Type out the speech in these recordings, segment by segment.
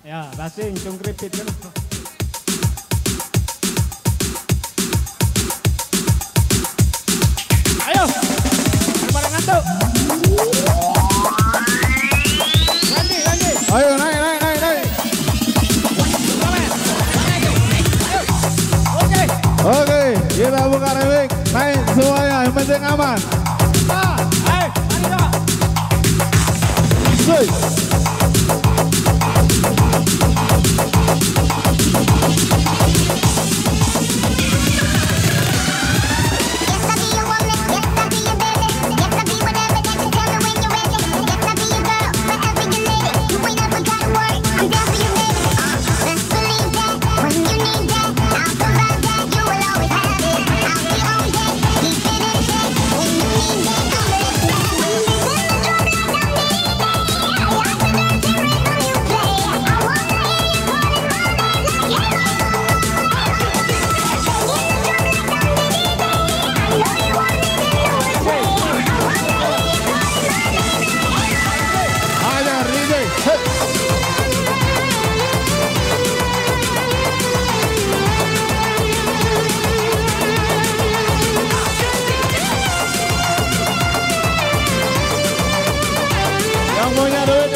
Ya, basing, cungkripit kan. Ayo, daripada ngantuk. Ganti. Ayo naik. Oke, kita buka remix. Naik semuanya, yang penting aman. Mari dong.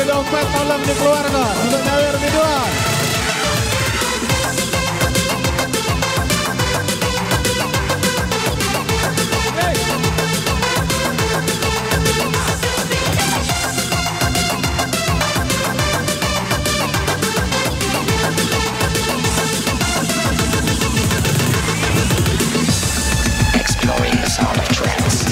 Dompet tolong dikeluarkan untuk nyawer biduan. Exploring the sound of trance.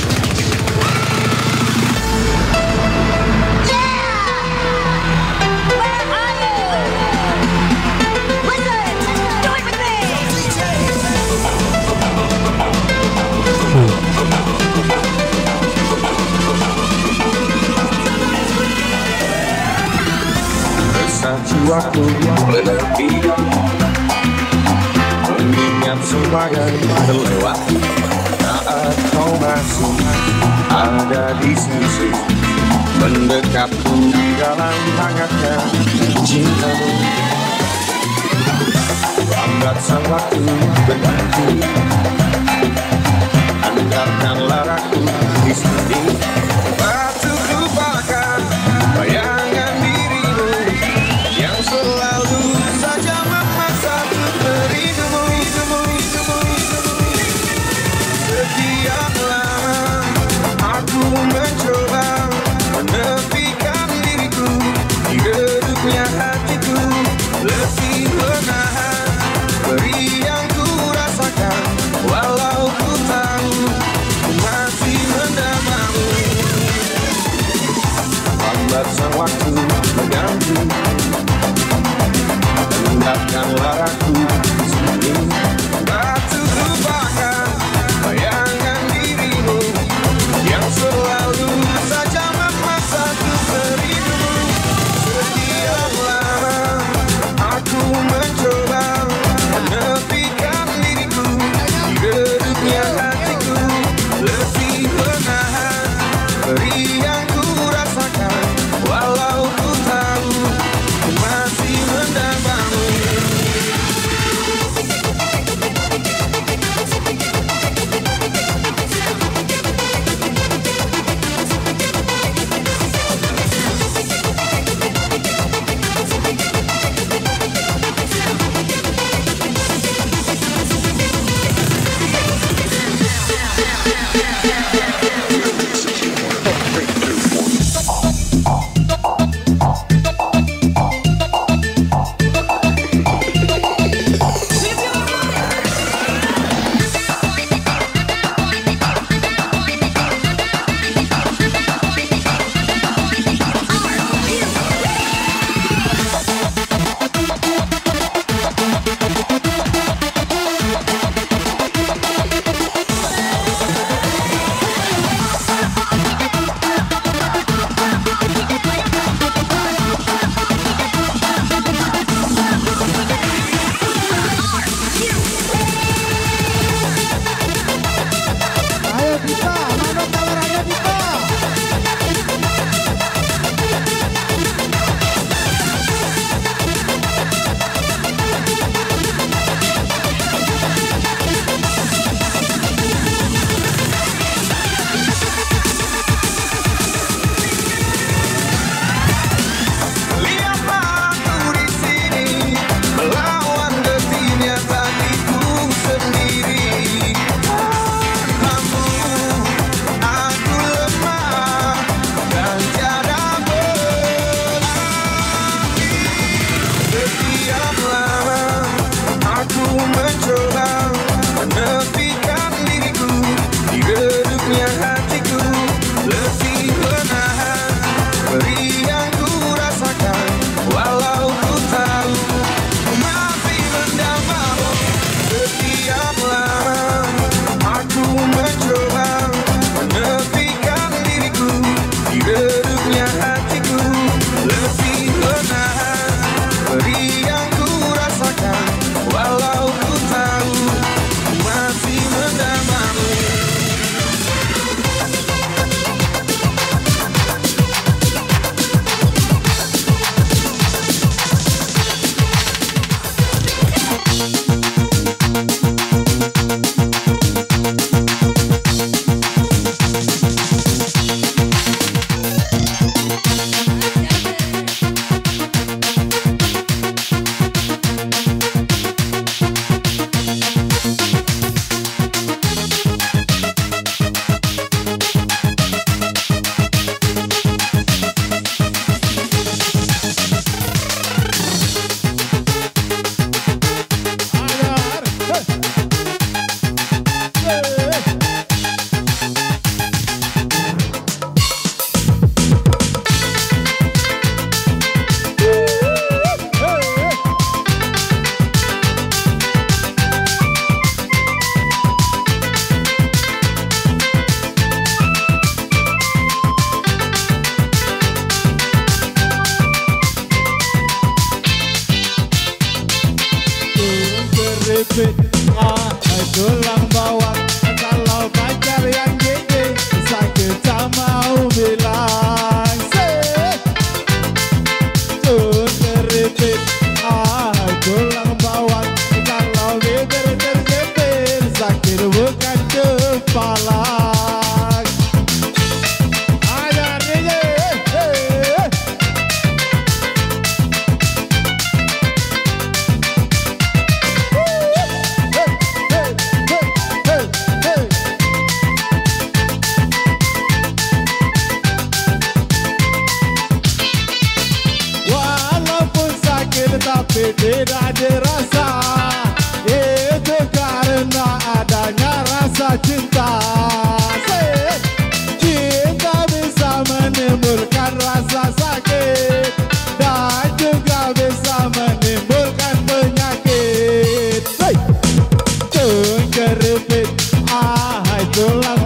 Jiwaku berlebihan, mengingat semua yang terlewati. Saat kau masih ada di sisi, mendekapku dalam hangatnya cintamu. Lambat sang waktu berganti, andalkanlah aku di sini. Batu lupakan bayangan dirimu yang selalu saja memaksa untuk merindumu. Sekian lama aku mencoba menepikan diriku di redupnya hatiku, letih menahan beri yang ku rasakan, walau ku tahu ku masih mendamamu. galak. Ajar DJ. Walaupun sakit tapi tidak dirasa, itu karena adanya rasa cinta. Cinta bisa menimbulkan rasa sakit dan juga bisa menimbulkan penyakit. Cungkripit, tulang